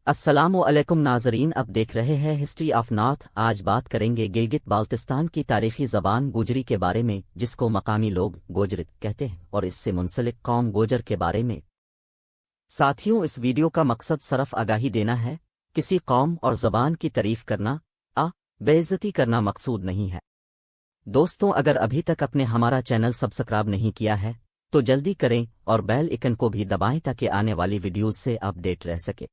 السلام علیکم ناظرین، اب دیکھ رہے ہیں ہسٹری آف نارتھ۔ آج بات کریں گے گلگت بالتستان کی تاریخی زبان گوجری کے بارے میں، جس کو مقامی لوگ گوجرت کہتے ہیں، اور اس سے منسلک قوم گوجر کے بارے میں۔ ساتھیوں، اس ویڈیو کا مقصد صرف آگاہی دینا ہے، کسی قوم اور زبان کی تعریف کرنا بے عزتی کرنا مقصود نہیں ہے۔ دوستوں، اگر ابھی تک اپنے ہمارا چینل سبسکرائب نہیں کیا ہے تو جلدی کریں اور بیل آئکن کو بھی دبائیں تاکہ آنے والی ویڈیوز سے اپ ڈیٹ رہ سکے۔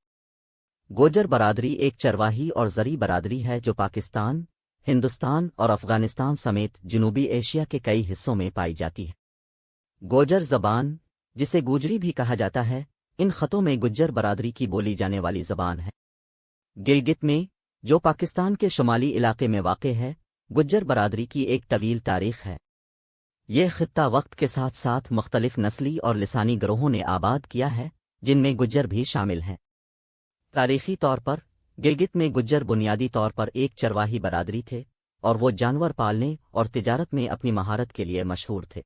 گوجر برادری ایک چرواہی اور زرعی برادری ہے جو پاکستان، ہندوستان اور افغانستان سمیت جنوبی ایشیا کے کئی حصوں میں پائی جاتی ہے۔ گوجر زبان، جسے گوجری بھی کہا جاتا ہے، ان خطوں میں گجر برادری کی بولی جانے والی زبان ہے۔ گلگت میں، جو پاکستان کے شمالی علاقے میں واقع ہے، گجر برادری کی ایک طویل تاریخ ہے۔ یہ خطہ وقت کے ساتھ ساتھ مختلف نسلی اور لسانی گروہوں نے آباد کیا ہے، جن میں گجر بھی شامل ہیں۔ تاریخی طور پر گلگت میں گجر بنیادی طور پر ایک چرواہی برادری تھے، اور وہ جانور پالنے اور تجارت میں اپنی مہارت کے لیے مشہور تھے۔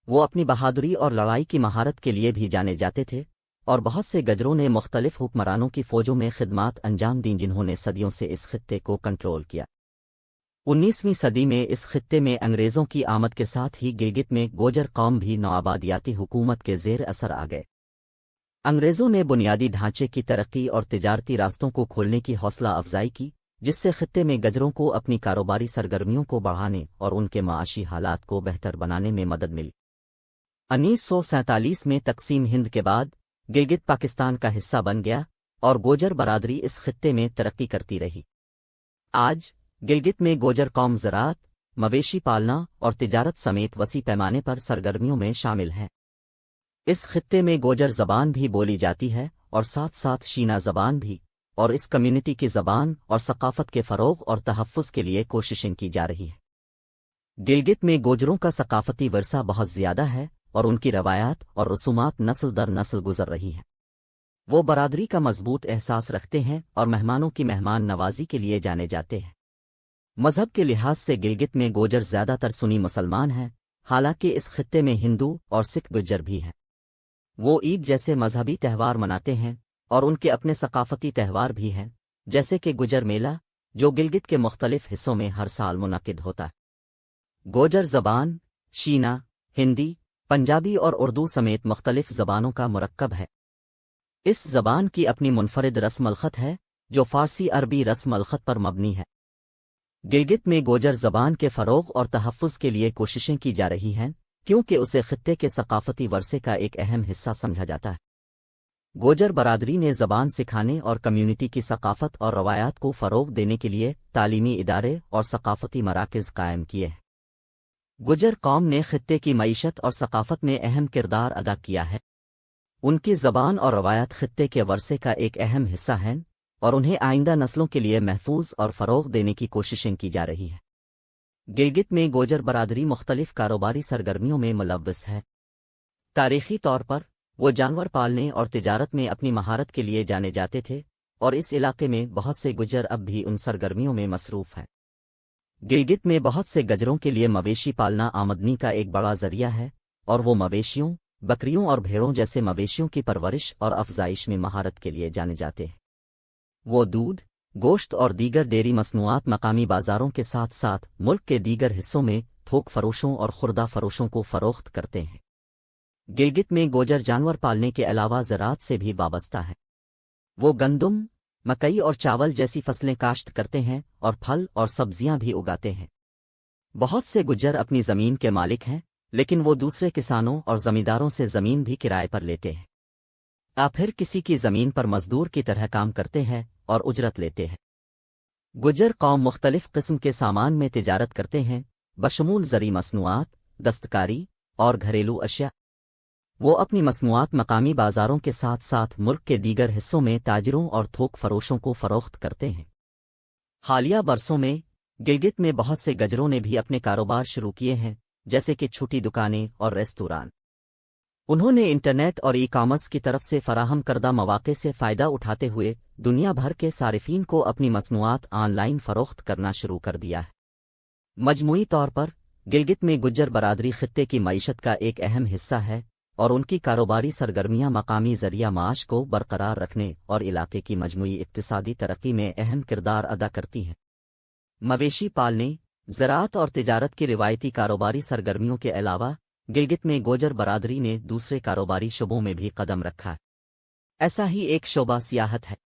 وہ اپنی بہادری اور لڑائی کی مہارت کے لیے بھی جانے جاتے تھے، اور بہت سے گجروں نے مختلف حکمرانوں کی فوجوں میں خدمات انجام دیں جنہوں نے صدیوں سے اس خطے کو کنٹرول کیا۔ 19ویں صدی میں اس خطے میں انگریزوں کی آمد کے ساتھ ہی گلگت میں گوجر قوم بھی نوآبادیاتی حکومت کے زیر اثر آ گئے۔ انگریزوں نے بنیادی ڈھانچے کی ترقی اور تجارتی راستوں کو کھولنے کی حوصلہ افزائی کی، جس سے خطے میں گجروں کو اپنی کاروباری سرگرمیوں کو بڑھانے اور ان کے معاشی حالات کو بہتر بنانے میں مدد ملی۔ 1947 میں تقسیم ہند کے بعد گلگت پاکستان کا حصہ بن گیا، اور گوجر برادری اس خطے میں ترقی کرتی رہی۔ آج گلگت میں گوجر قوم زراعت، مویشی پالنا اور تجارت سمیت وسیع پیمانے پر سرگرمیوں میں شامل ہیں۔ اس خطے میں گوجر زبان بھی بولی جاتی ہے، اور ساتھ ساتھ شینا زبان بھی، اور اس کمیونٹی کی زبان اور ثقافت کے فروغ اور تحفظ کے لیے کوششیں کی جا رہی ہیں۔ گلگت میں گوجروں کا ثقافتی ورثہ بہت زیادہ ہے، اور ان کی روایات اور رسومات نسل در نسل گزر رہی ہیں۔ وہ برادری کا مضبوط احساس رکھتے ہیں اور مہمانوں کی مہمان نوازی کے لیے جانے جاتے ہیں۔ مذہب کے لحاظ سے گلگت میں گوجر زیادہ تر سنی مسلمان ہیں، حالانکہ اس خطے میں ہندو اور سکھ گجر بھی ہیں۔ وہ عید جیسے مذہبی تہوار مناتے ہیں، اور ان کے اپنے ثقافتی تہوار بھی ہیں، جیسے کہ گجر میلہ، جو گلگت کے مختلف حصوں میں ہر سال منعقد ہوتا ہے۔ گوجر زبان شینا، ہندی، پنجابی اور اردو سمیت مختلف زبانوں کا مرکب ہے۔ اس زبان کی اپنی منفرد رسم الخط ہے، جو فارسی عربی رسم الخط پر مبنی ہے۔ گلگت میں گوجر زبان کے فروغ اور تحفظ کے لیے کوششیں کی جا رہی ہیں، کیونکہ اسے خطے کے ثقافتی ورثے کا ایک اہم حصہ سمجھا جاتا ہے۔ گوجر برادری نے زبان سکھانے اور کمیونٹی کی ثقافت اور روایات کو فروغ دینے کے لیے تعلیمی ادارے اور ثقافتی مراکز قائم کیے ہیں۔ گجر قوم نے خطے کی معیشت اور ثقافت میں اہم کردار ادا کیا ہے۔ ان کی زبان اور روایات خطے کے ورثے کا ایک اہم حصہ ہیں، اور انہیں آئندہ نسلوں کے لیے محفوظ اور فروغ دینے کی کوششیں کی جا رہی ہیں۔ گلگت میں گوجر برادری مختلف کاروباری سرگرمیوں میں ملوث ہے۔ تاریخی طور پر وہ جانور پالنے اور تجارت میں اپنی مہارت کے لیے جانے جاتے تھے، اور اس علاقے میں بہت سے گجر اب بھی ان سرگرمیوں میں مصروف ہیں۔ گلگت میں بہت سے گجروں کے لیے مویشی پالنا آمدنی کا ایک بڑا ذریعہ ہے، اور وہ مویشیوں، بکریوں اور بھیڑوں جیسے مویشیوں کی پرورش اور افزائش میں مہارت کے لیے جانے جاتے ہیں۔ وہ دودھ، گوشت اور دیگر ڈیری مصنوعات مقامی بازاروں کے ساتھ ساتھ ملک کے دیگر حصوں میں تھوک فروشوں اور خوردہ فروشوں کو فروخت کرتے ہیں۔ گلگت میں گوجر جانور پالنے کے علاوہ زراعت سے بھی وابستہ ہے۔ وہ گندم، مکئی اور چاول جیسی فصلیں کاشت کرتے ہیں، اور پھل اور سبزیاں بھی اگاتے ہیں۔ بہت سے گجر اپنی زمین کے مالک ہیں، لیکن وہ دوسرے کسانوں اور زمینداروں سے زمین بھی کرائے پر لیتے ہیں، یا پھر کسی کی زمین پر مزدور کی طرح کام کرتے ہیں اور اجرت لیتے ہیں۔ گجر قوم مختلف قسم کے سامان میں تجارت کرتے ہیں، بشمول زرعی مصنوعات، دستکاری اور گھریلو اشیاء۔ وہ اپنی مصنوعات مقامی بازاروں کے ساتھ ساتھ ملک کے دیگر حصوں میں تاجروں اور تھوک فروشوں کو فروخت کرتے ہیں۔ حالیہ برسوں میں گلگت میں بہت سے گجروں نے بھی اپنے کاروبار شروع کیے ہیں، جیسے کہ چھوٹی دکانیں اور ریستوران۔ انہوں نے انٹرنیٹ اور ای کامرس کی طرف سے فراہم کردہ مواقع سے فائدہ اٹھاتے ہوئے دنیا بھر کے صارفین کو اپنی مصنوعات آن لائن فروخت کرنا شروع کر دیا ہے۔ مجموعی طور پر گلگت میں گجر برادری خطے کی معیشت کا ایک اہم حصہ ہے، اور ان کی کاروباری سرگرمیاں مقامی ذریعہ معاش کو برقرار رکھنے اور علاقے کی مجموعی اقتصادی ترقی میں اہم کردار ادا کرتی ہیں۔ مویشی پالنے، زراعت اور تجارت کی روایتی کاروباری سرگرمیوں کے علاوہ گلگت میں گوجر برادری نے دوسرے کاروباری شعبوں میں بھی قدم رکھا ہے۔ ایسا ہی ایک شعبہ سیاحت ہے۔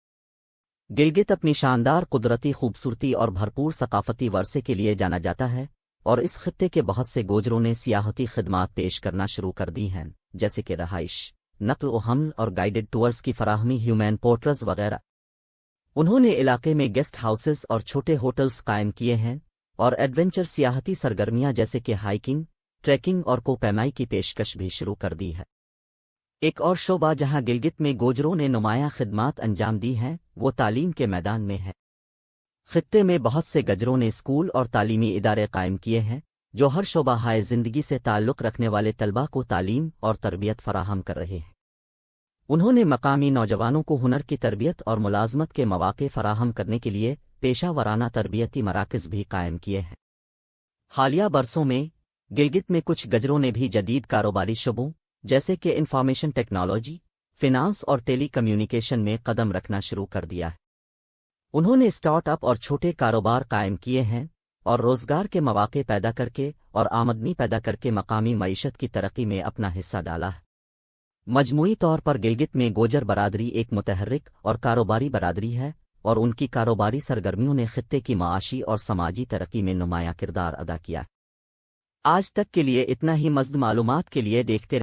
گلگت اپنی شاندار قدرتی خوبصورتی اور بھرپور ثقافتی ورثے کے لیے جانا جاتا ہے، اور اس خطے کے بہت سے گوجروں نے سیاحتی خدمات پیش کرنا شروع کر دی ہیں، جیسے کہ رہائش، نقل و حمل اور گائیڈڈ ٹورز کی فراہمی، ہیومن پورٹرز وغیرہ۔ انہوں نے علاقے میں گیسٹ ہاؤسز اور چھوٹے ہوٹلز قائم کیے ہیں، اور ایڈونچر سیاحتی سرگرمیاں جیسے کہ ہائکنگ، ٹریکنگ اور کوپیمائی کی پیشکش بھی شروع کر دی ہے۔ ایک اور شعبہ جہاں گلگت میں گوجروں نے نمایاں خدمات انجام دی ہیں وہ تعلیم کے میدان میں ہے۔ خطے میں بہت سے گجروں نے اسکول اور تعلیمی ادارے قائم کیے ہیں جو ہر شعبہ ہائے زندگی سے تعلق رکھنے والے طلباء کو تعلیم اور تربیت فراہم کر رہے ہیں۔ انہوں نے مقامی نوجوانوں کو ہنر کی تربیت اور ملازمت کے مواقع فراہم کرنے کے لیے پیشہ ورانہ تربیتی مراکز بھی قائم کیے ہیں۔ حالیہ برسوں میں گلگت میں کچھ گجروں نے بھی جدید کاروباری شعبوں جیسے کہ انفارمیشن ٹیکنالوجی، فنانس اور ٹیلی کمیونیکیشن میں قدم رکھنا شروع کر دیا ہے۔ انہوں نے اسٹارٹ اپ اور چھوٹے کاروبار قائم کیے ہیں اور روزگار کے مواقع پیدا کر کے اور آمدنی پیدا کر کے مقامی معیشت کی ترقی میں اپنا حصہ ڈالا ہے۔ مجموعی طور پر گلگت میں گوجر برادری ایک متحرک اور کاروباری برادری ہے، اور ان کی کاروباری سرگرمیوں نے خطے کی معاشی اور سماجی ترقی میں نمایاں کردار ادا کیا۔ آج تک کے لیے اتنا ہی۔ مزید معلومات کے لیے دیکھتے